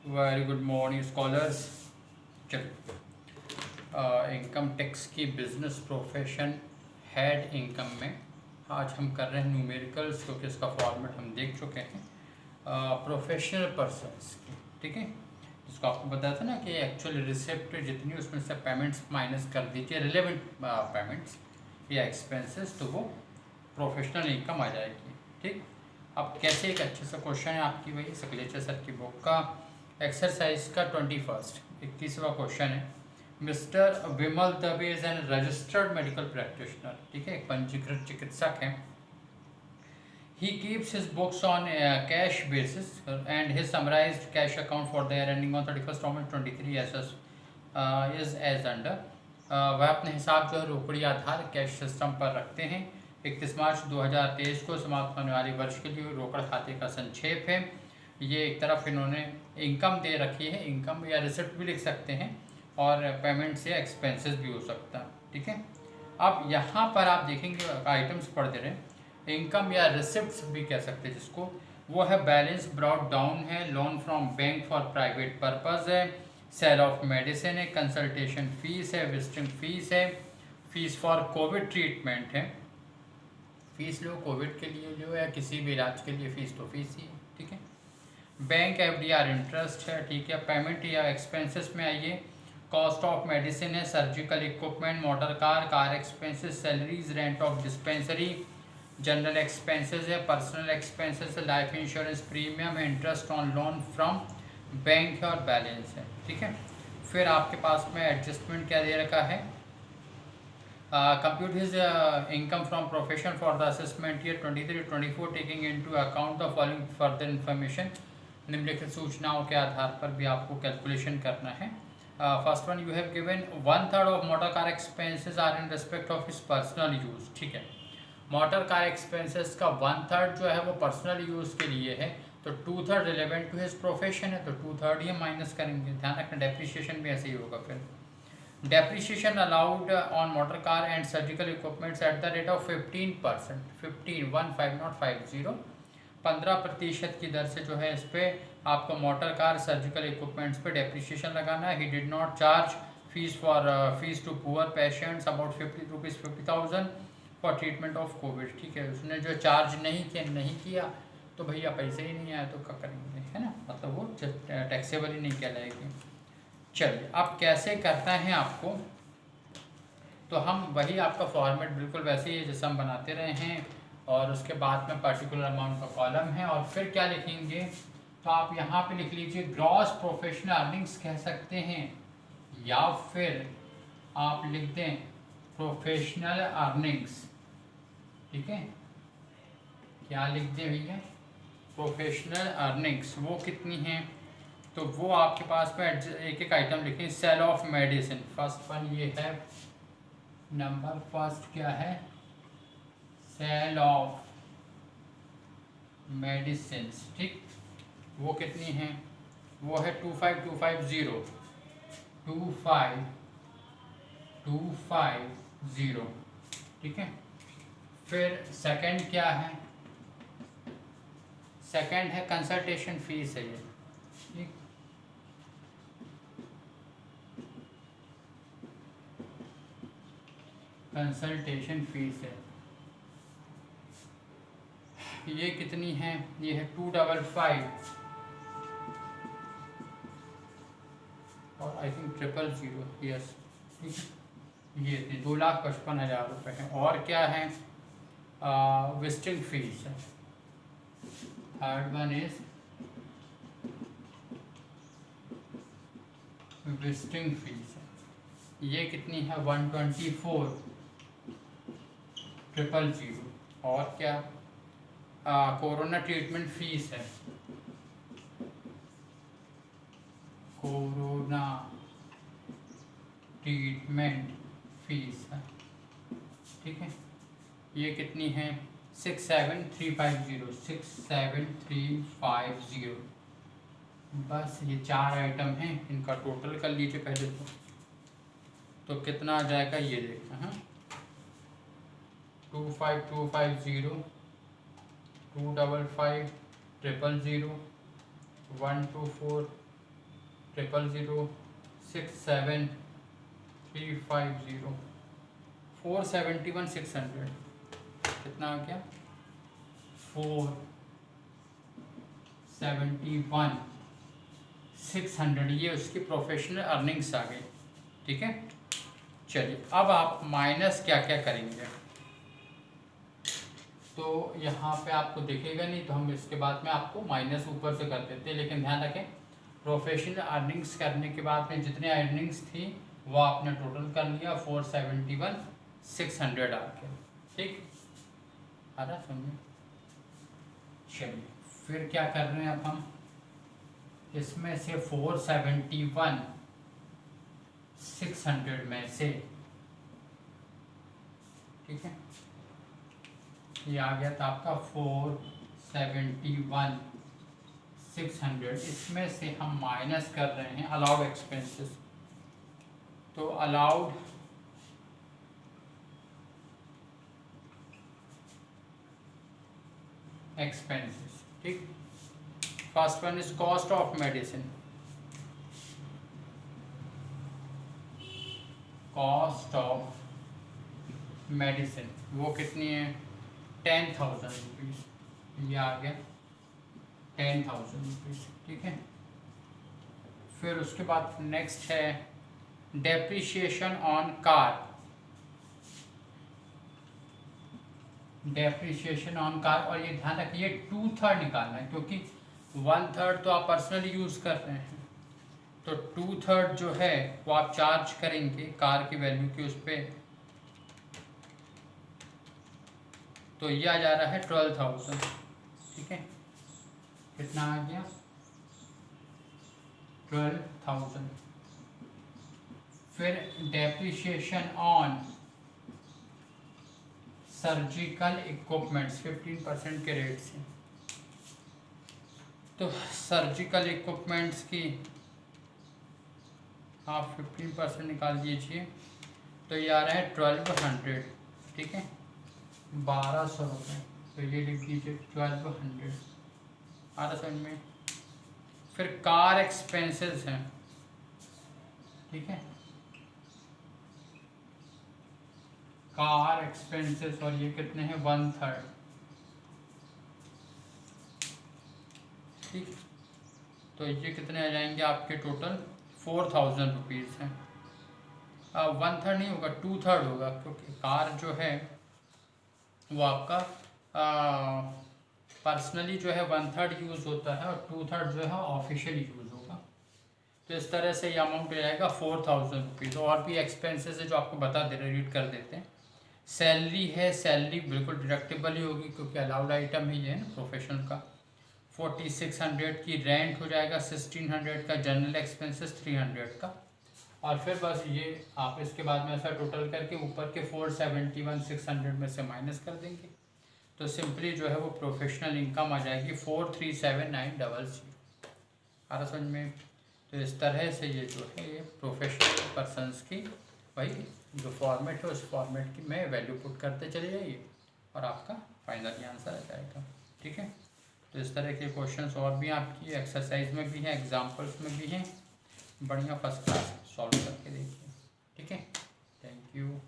Very good morning scholars. चलो, income tax की business profession head income में आज हम कर रहे हैं न्यूमेरिकल्स, क्योंकि इसका फॉर्मेट हम देख चुके हैं प्रोफेशनल पर्सनस की। ठीक है, जिसको आपको बताया था ना कि एक्चुअल रिसिप्ट जितनी उसमें से पेमेंट्स माइनस कर दीजिए, रिलेवेंट पेमेंट्स या एक्सपेंसेस, तो वो प्रोफेशनल इनकम आ जाएगी। ठीक, अब कैसे, एक अच्छे सा क्वेश्चन है आपकी वही सकलेचा सर की बुक का एक्सरसाइज का 21वां क्वेश्चन है। Mister Vimal Dave is an registered medical practitioner. ठीक है, एक पंजीकृत चिकित्सक हैं। He keeps his books on cash basis and his summarized cash account for the year ending on 31st August 23 is as under। वह अपने हिसाब जो है रोकड़ी आधार कैश सिस्टम पर रखते हैं। 31 मार्च 2023 को समाप्त होने वाले वर्ष के लिए रोकड़ खाते का संक्षेप है। ये एक तरफ इन्होंने इनकम दे रखी है, इनकम या रिसिप्ट भी लिख सकते हैं, और पेमेंट से एक्सपेंसेस भी हो सकता है। ठीक है, अब यहाँ पर आप देखेंगे आइटम्स पढ़ दे रहे हैं, इनकम या रिसिप्ट्स भी कह सकते हैं जिसको, वो है बैलेंस ब्रॉट डाउन है, loan from bank for private purpose है, सेल ऑफ मेडिसिन है, कंसल्टेशन फीस है, विजिटिंग फीस है, फीस फॉर कोविड ट्रीटमेंट है। फीस लो कोविड के लिए लो या किसी भी इलाज के लिए, फीस तो फीस ही है। ठीक है, बैंक एफडीआर इंटरेस्ट है। ठीक है, पेमेंट या एक्सपेंसेस में आइए, कॉस्ट ऑफ मेडिसिन है, surgical equipment, motor car, car expenses, salaries, rent of dispensary, general expenses है, पर्सनल एक्सपेंसेस है, लाइफ इंश्योरेंस प्रीमियम है, interest on loan from bank है, और बैलेंस है। ठीक है, फिर आपके पास में एडजस्टमेंट क्या दे रखा है, compute his income from profession for the assessment year 23-24 taking into account the following further information। निम्नलिखित सूचनाओं के आधार पर भी आपको कैलकुलेशन करना है। First one, you have given 1/3 of motor car expenses are in respect of his personal use. ठीक है, मोटर कार एक्सपेंसेस का 1/3 जो है वो पर्सनल यूज के लिए है, तो 2/3 रिलेवेंट टू हिज प्रोफेशन है, तो 2/3 ही माइनस करेंगे। ध्यान रखना, डेप्रिसिएशन भी ऐसे ही होगा। फिर depreciation allowed on motor car and surgical equipments at the rate of 15%, 15 not 50, 15% की दर से जो है इस पर आपको मोटर कार सर्जिकल इक्विपमेंट्स पे डेप्रिसिएशन लगाना है। He did not charge fees to poor patients about 50 rupees 50,000 for treatment of COVID. ठीक है, उसने जो चार्ज नहीं किया तो भैया पैसे ही नहीं आए तो क्या करेंगे, है ना, मतलब वो टैक्सेबल ही नहीं कहलाएगी। चलिए, अब कैसे करना है आपको, तो हम वही आपका फॉर्मेट बिल्कुल वैसे ही जैसे हम बनाते रहे हैं, और उसके बाद में पर्टिकुलर अमाउंट का कॉलम है, और फिर क्या लिखेंगे, तो आप यहाँ पे लिख लीजिए ग्रॉस प्रोफेशनल अर्निंग्स कह सकते हैं, या फिर आप लिख दें प्रोफेशनल अर्निंग्स। ठीक है, क्या लिख दें भैया, प्रोफेशनल अर्निंग्स वो कितनी हैं, तो वो आपके पास में एक एक आइटम लिखें। Sale of medicine, first one ये है, नंबर फर्स्ट क्या है, सेल ऑफ मेडिसिन। ठीक, वो कितनी है, वो है 25250, 25250। ठीक है, फिर सेकंड क्या है, सेकंड है कंसल्टेशन फीस है ये। ठीक, कंसल्टेशन फीस है, ये कितनी है, ये है 255, और आई थिंक 000, यस। ठीक है, ये 2,55,000 है। और क्या है, विजिटिंग फीस है, third one is visiting fees है, ये कितनी है 124,000। और क्या, कोरोना ट्रीटमेंट फीस है, कोरोना ट्रीटमेंट फीस है। ठीक है, ये कितनी है 67350, 67350। बस ये चार आइटम हैं, इनका टोटल कर लीजिए पहले तो कितना आ जाएगा ये देखना। हाँ, 25250, 255,000, 124, 0006735 471,600 कितना आ गया 471,600 ये उसकी प्रोफेशनल अर्निंग्स आ गई। ठीक है, चलिए अब आप माइनस क्या क्या करेंगे तो यहाँ पे आपको दिखेगा नहीं, तो हम इसके बाद में आपको माइनस ऊपर से कर देते हैं। लेकिन ध्यान रखें प्रोफेशनल अर्निंग्स करने के बाद में जितने अर्निंग्स थी वो आपने टोटल कर लिया 471,600 आ गया। ठीक आ रहा समझिए। चलिए फिर क्या कर रहे हैं अब हम इसमें से 471,600 में से, ठीक है ये आ गया था आपका 471,600, इसमें से हम माइनस कर रहे हैं अलाउड एक्सपेंसेस। तो अलाउड एक्सपेंसेस, ठीक। First one is cost of medicine, cost of medicine वो कितनी है 10,000 रुपीज़, ये आ गया 10,000 रुपीज़। ठीक है, फिर उसके बाद नेक्स्ट है depreciation on car, depreciation on car. और ये ध्यान रखिए 2/3 निकालना है क्योंकि 1/3 तो आप पर्सनली यूज़ कर रहे हैं, तो 2/3 जो है वो आप चार्ज करेंगे कार की वैल्यू की उस पर, तो ये आ जा रहा है 12,000। ठीक है, कितना आ गया 12,000। फिर डेप्रिशिएशन ऑन सर्जिकल इक्विपमेंट्स 15% के रेट से, तो सर्जिकल इक्विपमेंट्स की आप 15% निकाल दीजिए, तो ये आ रहा है 1200। ठीक है 1200 रुपये, तो ये लिख दीजिए 1200 आ रहा समझ में। फिर कार एक्सपेंसेस हैं, ठीक है कार एक्सपेंसेस, और ये कितने हैं 1/3। ठीक, तो ये कितने आ जाएंगे आपके टोटल 4,000 रुपीज़ हैं। 1/3 नहीं होगा 2/3 होगा, क्योंकि कार जो है वो आपका पर्सनली जो है 1/3 यूज़ होता है और 2/3 जो है ऑफिशियली यूज़ होगा। तो इस तरह से ये अमाउंट हो जाएगा 4,000 रुपीज़। और भी एक्सपेंसेस है जो आपको बता दे रहे, रीड कर देते हैं। सैलरी है, सैलरी बिल्कुल डिडक्टेबल ही होगी क्योंकि अलाउड आइटम ही है ना प्रोफेशनल का। 4,600 की रेंट हो जाएगा, 1,600 का जनरल एक्सपेंसेस 300 का, और फिर बस ये आप इसके बाद में ऐसा टोटल करके ऊपर के 471,600 में से माइनस कर देंगे, तो सिंपली जो है वो प्रोफेशनल इनकम आ जाएगी 4,37,900। आ रहा समझ में। तो इस तरह से ये जो है ये प्रोफेशनल पर्सनस की वही जो फॉर्मेट है उस फॉर्मेट की में वैल्यू पुट करते चले जाइए और आपका फाइनल आंसर आ जाएगा। ठीक है, तो इस तरह के क्वेश्चंस और भी आपकी एक्सरसाइज में भी हैं, एग्जाम्पल्स में भी हैं, बढ़िया फर्स्ट क्लास सॉल्व करके देखिए। ठीक है, थैंक यू।